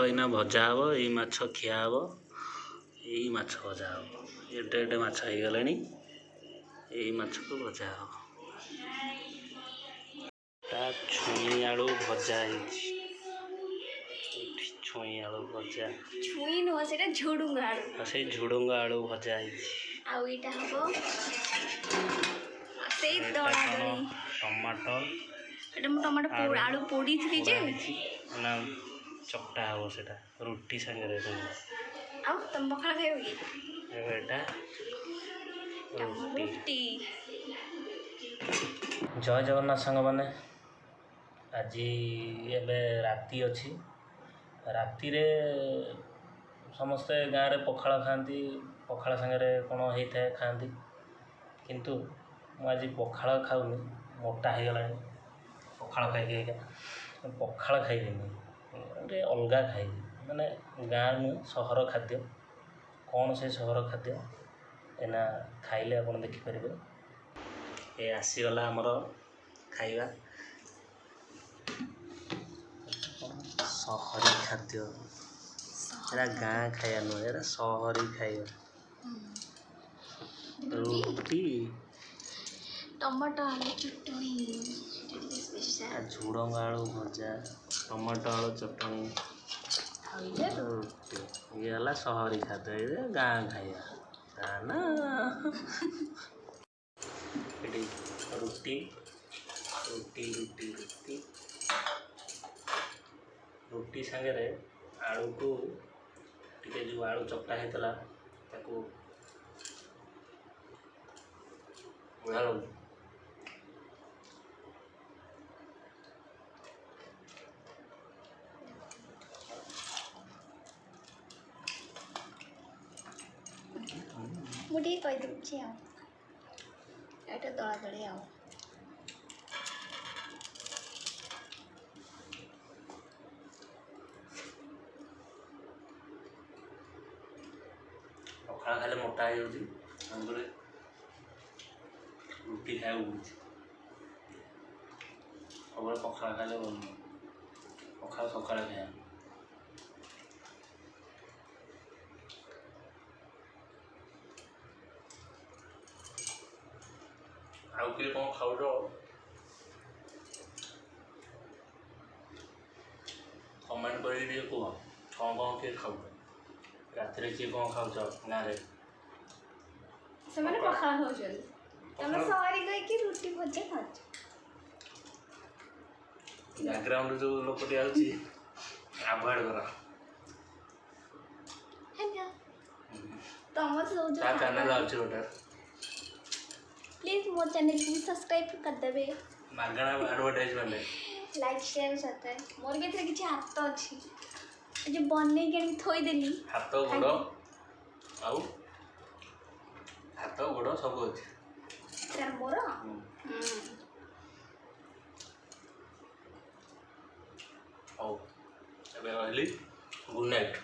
ଏଇନା ଭଜା ହେବ। ଏଇ ମାଛ ଖିଆ ହେବ। ଏଇ ମାଛ ଭଜା ହେବ। ଏଡ଼େ ଏଡ଼େ ମାଛ ହେଇଗଲାଣି। ଏଇ ମାଛକୁ ଭଜା ହେବ। ତା ଛୁଇଁ ଆଳୁ ଭଜା ହେଇଛି। ଏଇଠି ଛୁଇଁ ଆଳୁ ଭଜା। ଛୁଇଁ ନୁହଁ ସେଇଟା ଝୁଡୁଙ୍ଗ ଆଳୁ। ସେଇ ଝୁଡୁଙ୍ଗ ଆଳୁ ଭଜା ହେଇଛି। ଆଉ ଏଇଟା ହବ ସେଇ ଦଳାଦଳି ଟମାଟୋ। ଏଇଟା ମୁଁ ଟମାଟୋ ଆଳୁ ପୋଡ଼ିଥିଲି ଯେ ନା ଚକଟା ହେବ ସେଟା ରୁଟି ସାଙ୍ଗରେ। ଆଉ ତମ ପଖାଳ ଖାଇବ କି? ଏଇଟା ରୁଟି। ଜୟ ଜଗନ୍ନାଥ ସାଙ୍ଗମାନେ। ଆଜି ଏବେ ରାତି ଅଛି। ରାତିରେ ସମସ୍ତେ ଗାଁରେ ପଖାଳ ଖାଆନ୍ତି। ପଖାଳ ସାଙ୍ଗରେ କ'ଣ ହେଇଥାଏ ଖାଆନ୍ତି। କିନ୍ତୁ ମୁଁ ଆଜି ପଖାଳ ଖାଉନି। ମୋଟା ହେଇଗଲାଣି ପଖାଳ ଖାଇକି। ପଖାଳ ଖାଇବିନି, ଗୋଟେ ଅଲଗା ଖାଇବି। ମାନେ ଗାଁ ନୁହେଁ, ସହର ଖାଦ୍ୟ। କ'ଣ ସେ ସହର ଖାଦ୍ୟ ଏଇନା ଖାଇଲେ ଆପଣ ଦେଖିପାରିବେ। ଏ ଆସିଗଲା ଆମର ଖାଇବା। ସହରୀ ଖାଦ୍ୟ। ଏରା ଗାଁ ଖାଇବା ନୁହେଁ, ଏରା ସହରୀ ଖାଇବା। ରୁଟି, ଟମାଟୋ ଆଳୁ ଚଟଣି, ଝୁଡ଼ଙ୍ଗ ଆଳୁ ଭଜା, ଟମାଟୋ ଆଳୁ ଚଟଣି, ରୁଟି। ଇଏ ହେଲା ସହରୀ ଖାଦ୍ୟ। ଇଏ ଗାଁ ଖାଇବା। ନା ଏଠି ରୁଟି ରୁଟି ରୁଟି ରୁଟି ରୁଟି ସାଙ୍ଗରେ ଆଳୁକୁ ଟିକେ ଯେଉଁ ଆଳୁ ଚକଟା ହେଇଥିଲା ତାକୁ ଆଳୁ ମୁଁ ଟିକେ କହିଦେଉଛି ଆଉ ଏଇଟା ଦଳାଦଳି ଆଉ ପଖାଳ ଖାଇଲେ ମୋଟା ହେଇଯାଉଛି। ତେଣୁକରି ରୁଟି ଖାଇବାକୁ ପଡ଼ୁଛି। ସବୁବେଳେ ପଖାଳ ଖାଇଲେ ଭଲ ନୁହେଁ। ପଖାଳ ସକାଳେ ଖାଇବା। ଆଉ କିଏ କ'ଣ ଖାଉଛ କମେଣ୍ଟ କରିକି ଟିକେ କୁହ। କ'ଣ କିଏ ଖାଉଛ? ରାତିରେ କିଏ କ'ଣ ଖାଉଛ ଗାଁରେ? ସେମାନେ ପଖାଳ ଖାଉଛନ୍ତି। ତମେ ସହରୀ କହିକି ରୁଟି ଭଜା ଖାଉଛ। ବ୍ୟାକଗ୍ରାଉଣ୍ଡ ଯେଉଁ ଲୋକଟି ଆଉଛି ଆଭଏଡ଼ କର। ତମ ତା ଚ୍ୟାନେଲ ଅଛି ଗୋଟେ। प्लीज मोर चैनल को सब्सक्राइब कर देबे। मागଣା एडवर्टाइजमेंट लाइक शेयर करते मोर के किसी हाथ अच्छी जो बनै के थोई देली हाथ गोड़ आउ हाथ गोड़ सब अच्छी सर मोर हौ एबे रहली गुड नाइट।